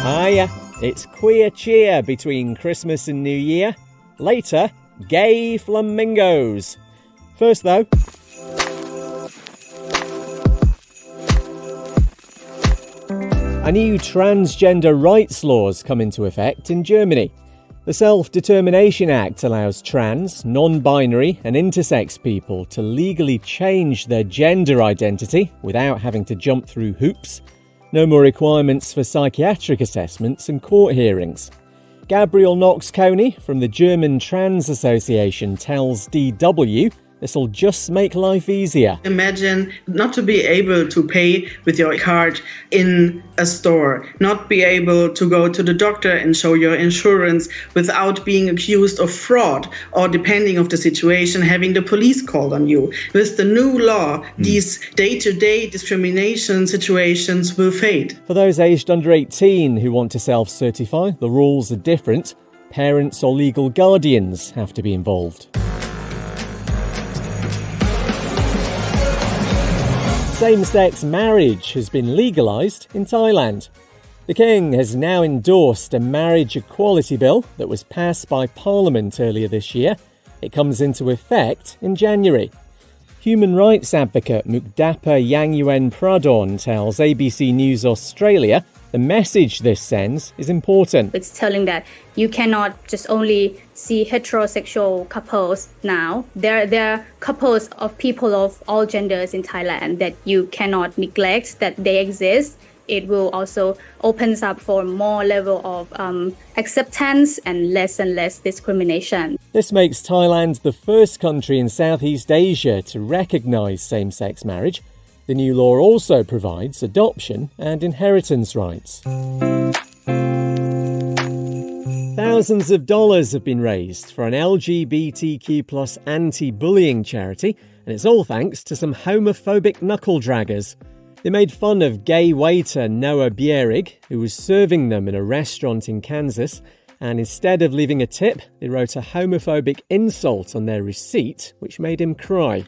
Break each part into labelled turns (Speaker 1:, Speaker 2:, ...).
Speaker 1: Hiya, it's queer cheer between Christmas and New Year. Later, gay flamingos. First though, a new transgender rights laws come into effect in Germany. The Self-Determination Act allows trans, non-binary and intersex people to legally change their gender identity without having to jump through hoops. No more requirements for psychiatric assessments and court hearings. Gabriel Knox-Coney from the German Trans Association tells DW this'll just make life easier.
Speaker 2: Imagine not to be able to pay with your card in a store, not be able to go to the doctor and show your insurance without being accused of fraud, or depending on the situation, having the police called on you. With the new law, these day-to-day discrimination situations will fade.
Speaker 1: For those aged under 18 who want to self-certify, the rules are different. Parents or legal guardians have to be involved. Same-sex marriage has been legalised in Thailand. The King has now endorsed a marriage equality bill that was passed by Parliament earlier this year. It comes into effect in January. Human rights advocate Mukdapa Yangyuan Pradon tells ABC News Australia the message this sends is important.
Speaker 3: It's telling that you cannot just only see heterosexual couples now. There are couples of people of all genders in Thailand that you cannot neglect, that they exist. It will also opens up for more level of acceptance and less discrimination.
Speaker 1: This makes Thailand the first country in Southeast Asia to recognise same-sex marriage. The new law also provides adoption and inheritance rights. Thousands of dollars have been raised for an LGBTQ+ anti-bullying charity, and it's all thanks to some homophobic knuckle-draggers. They made fun of gay waiter Noah Bierig, who was serving them in a restaurant in Kansas, and instead of leaving a tip, they wrote a homophobic insult on their receipt, which made him cry.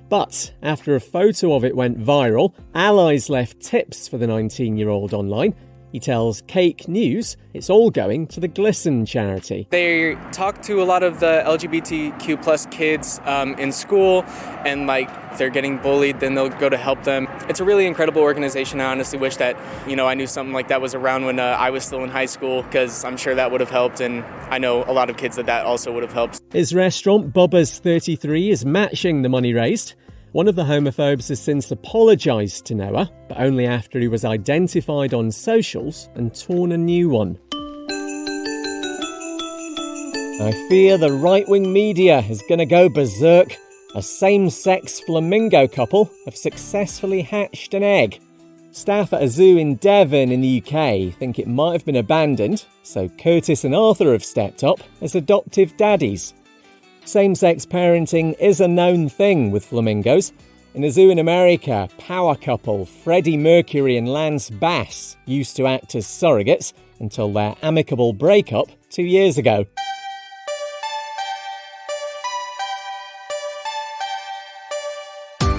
Speaker 1: But after a photo of it went viral, allies left tips for the 19-year-old online. He tells Cake News it's all going to the Glisten charity.
Speaker 4: They talk to a lot of the LGBTQ plus kids in school, and if they're getting bullied, then they'll go to help them. It's a really incredible organization. I honestly wish that, I knew something like that was around when I was still in high school, because I'm sure that would have helped, and I know a lot of kids that also would have helped.
Speaker 1: His restaurant, Bubba's 33, is matching the money raised. One of the homophobes has since apologised to Noah, but only after he was identified on socials and torn a new one. I fear the right-wing media is going to go berserk. A same-sex flamingo couple have successfully hatched an egg. Staff at a zoo in Devon in the UK think it might have been abandoned, so Curtis and Arthur have stepped up as adoptive daddies. Same-sex parenting is a known thing with flamingos. In a zoo in America, power couple Freddie Mercury and Lance Bass used to act as surrogates until their amicable breakup 2 years ago.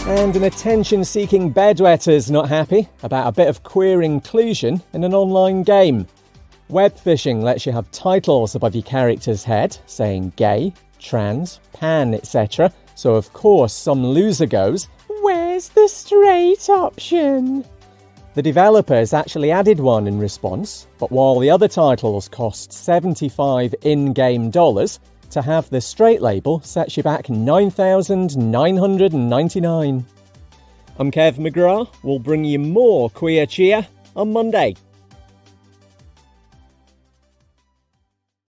Speaker 1: And an attention-seeking bedwetter's not happy about a bit of queer inclusion in an online game. Web phishing lets you have titles above your character's head, saying gay, trans, pan, etc. So of course some loser goes, "Where's the straight option?" The developers actually added one in response, but while the other titles cost $75 in-game dollars, to have the straight label sets you back $9,999. I'm Kev McGrath. We'll bring you more queer cheer on Monday.